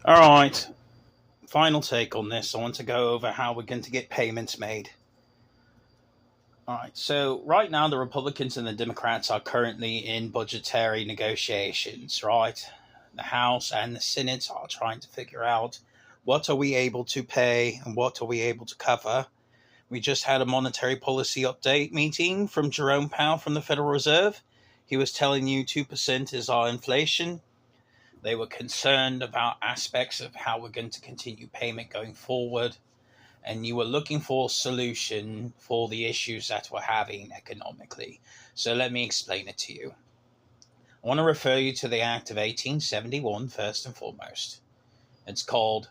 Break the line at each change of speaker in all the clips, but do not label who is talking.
All right, final take on this. I want to go over how we're going to get payments made. All right, so right now the Republicans and the Democrats are currently in budgetary negotiations, right? The House and the Senate are trying to figure out what are we able to pay and what are we able to cover. We just had a monetary policy update meeting from Jerome Powell from the Federal Reserve. He was telling you 2% is our inflation. They were concerned about aspects of how we're going to continue payment going forward. And you were looking for a solution for the issues that we're having economically. So let me explain it to you. I want to refer you to the Act of 1871 first and foremost. It's called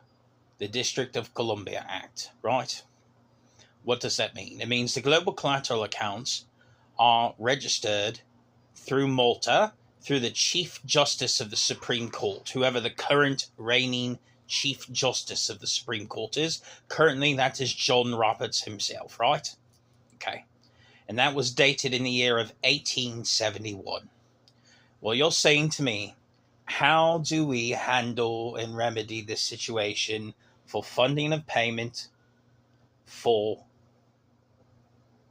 the District of Columbia Act, right? What does that mean? It means the global collateral accounts are registered through Malta, through the Chief Justice of the Supreme Court, whoever the current reigning Chief Justice of the Supreme Court is. Currently, that is John Roberts himself, right? Okay. And that was dated in the year of 1871. Well, you're saying to me, how do we handle and remedy this situation for funding of payment for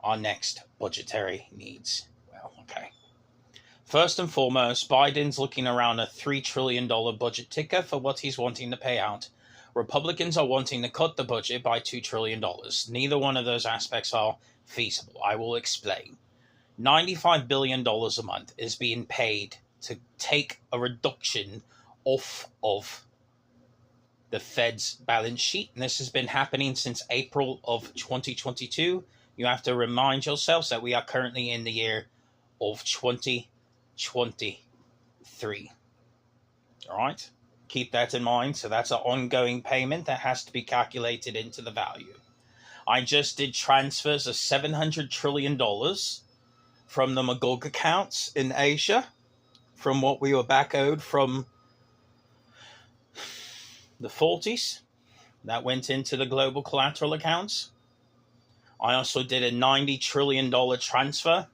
our next budgetary needs? Well, okay. First and foremost, Biden's looking around a $3 trillion budget ticker for what he's wanting to pay out. Republicans are wanting to cut the budget by $2 trillion. Neither one of those aspects are feasible. I will explain. $95 billion a month is being paid to take a reduction off of the Fed's balance sheet. And this has been happening since April of 2022. You have to remind yourselves that we are currently in the year of 2023. All right, keep that in mind. So that's an ongoing payment that has to be calculated into the value. I just did transfers of $700 trillion from the Magog accounts in Asia, from what we were back owed from the 40s. That went into the global collateral accounts. I also did a $90 trillion transfer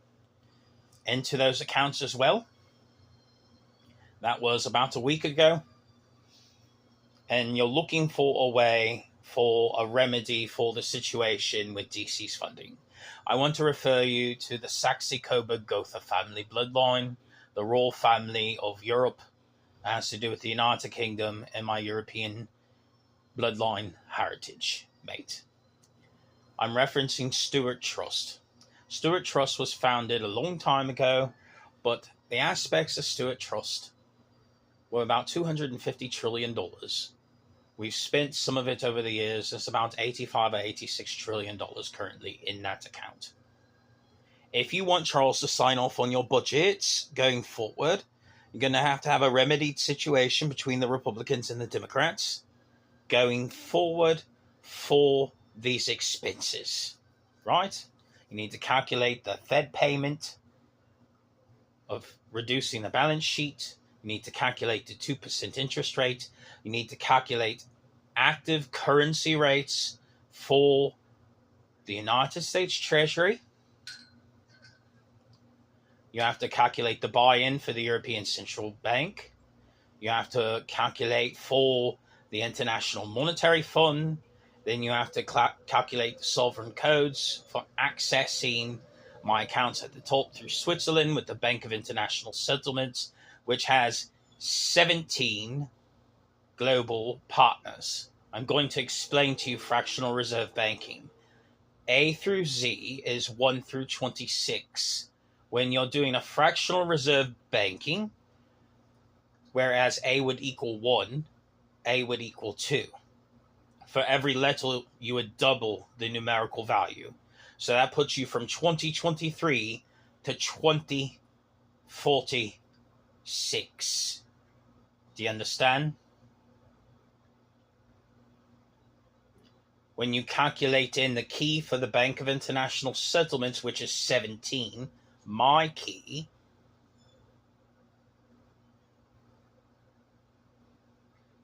into those accounts as well. That was about a week ago. And you're looking for a way for a remedy for the situation with DC's funding. I want to refer you to the Saxe-Coburg-Gotha family bloodline, the royal family of Europe. It has to do with the United Kingdom and my European bloodline heritage, mate. I'm referencing Stewart Trust. Stewart Trust was founded a long time ago, but the aspects of Stewart Trust were about $250 trillion. We've spent some of it over the years. It's about $85 or $86 trillion currently in that account. If you want Charles to sign off on your budgets going forward, you're going to have a remedied situation between the Republicans and the Democrats going forward for these expenses, right? You need to calculate the Fed payment of reducing the balance sheet. You need to calculate the 2% interest rate. You need to calculate active currency rates for the United States Treasury. You have to calculate the buy-in for the European Central Bank. You have to calculate for the International Monetary Fund. Then you have to calculate the sovereign codes for accessing my accounts at the top through Switzerland with the Bank of International Settlements, which has 17 global partners. I'm going to explain to you fractional reserve banking. A through Z is 1 through 26. When you're doing a fractional reserve banking, whereas A would equal 1, A would equal 2. For every letter, you would double the numerical value. So that puts you from 2023 to 2046. Do you understand? When you calculate in the key for the Bank of International Settlements, which is 17, my key,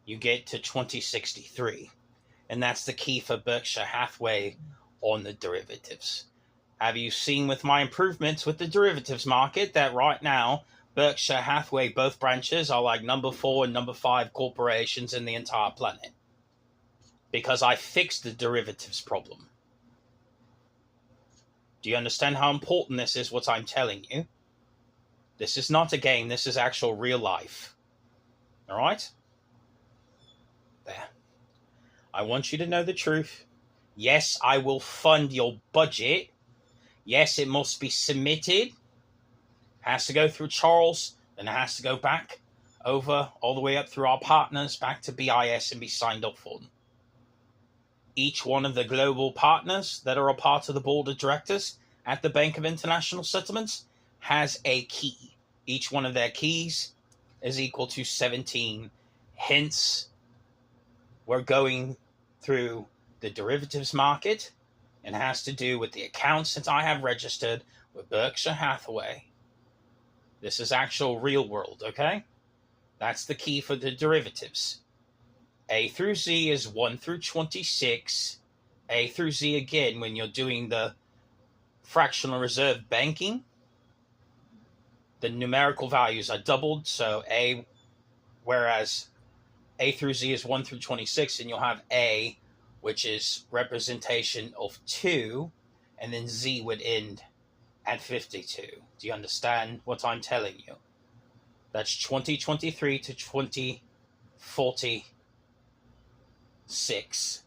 you get to 2063. And that's the key for Berkshire Hathaway on the derivatives. Have you seen with my improvements with the derivatives market that right now Berkshire Hathaway, both branches, are like number 4 and number 5 corporations in the entire planet. Because I fixed the derivatives problem. Do you understand how important this is, what I'm telling you? This is not a game, this is actual real life. Alright? There. I want you to know the truth. Yes, I will fund your budget. Yes, it must be submitted. Has to go through Charles, then it has to go back over, all the way up through our partners, back to BIS and be signed up for them. Each one of the global partners that are a part of the board of directors at the Bank of International Settlements has a key. Each one of their keys is equal to 17. Hence, we're going through the derivatives market, and has to do with the accounts that I have registered with Berkshire Hathaway. This is actual real world, okay? That's the key for the derivatives. A through Z is 1 through 26. A through Z again, when you're doing the fractional reserve banking, the numerical values are doubled. So A, whereas A through Z is 1 through 26, and you'll have A, which is representation of 2, and then Z would end at 52. Do you understand what I'm telling you? That's 2023 to 2046.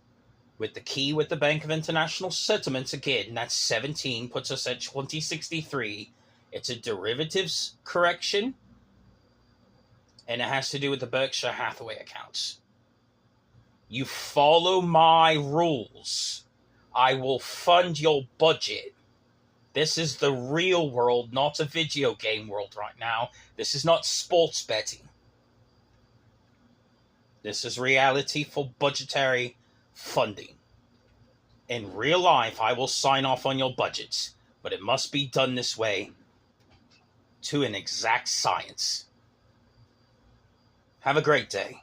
With the key with the Bank of International Settlements, again, that's 17, puts us at 2063. It's a derivatives correction, and it has to do with the Berkshire Hathaway accounts. You follow my rules, I will fund your budget. This is the real world, not a video game world right now. This is not sports betting. This is reality for budgetary funding. In real life, I will sign off on your budgets, but it must be done this way to an exact science. Have a great day.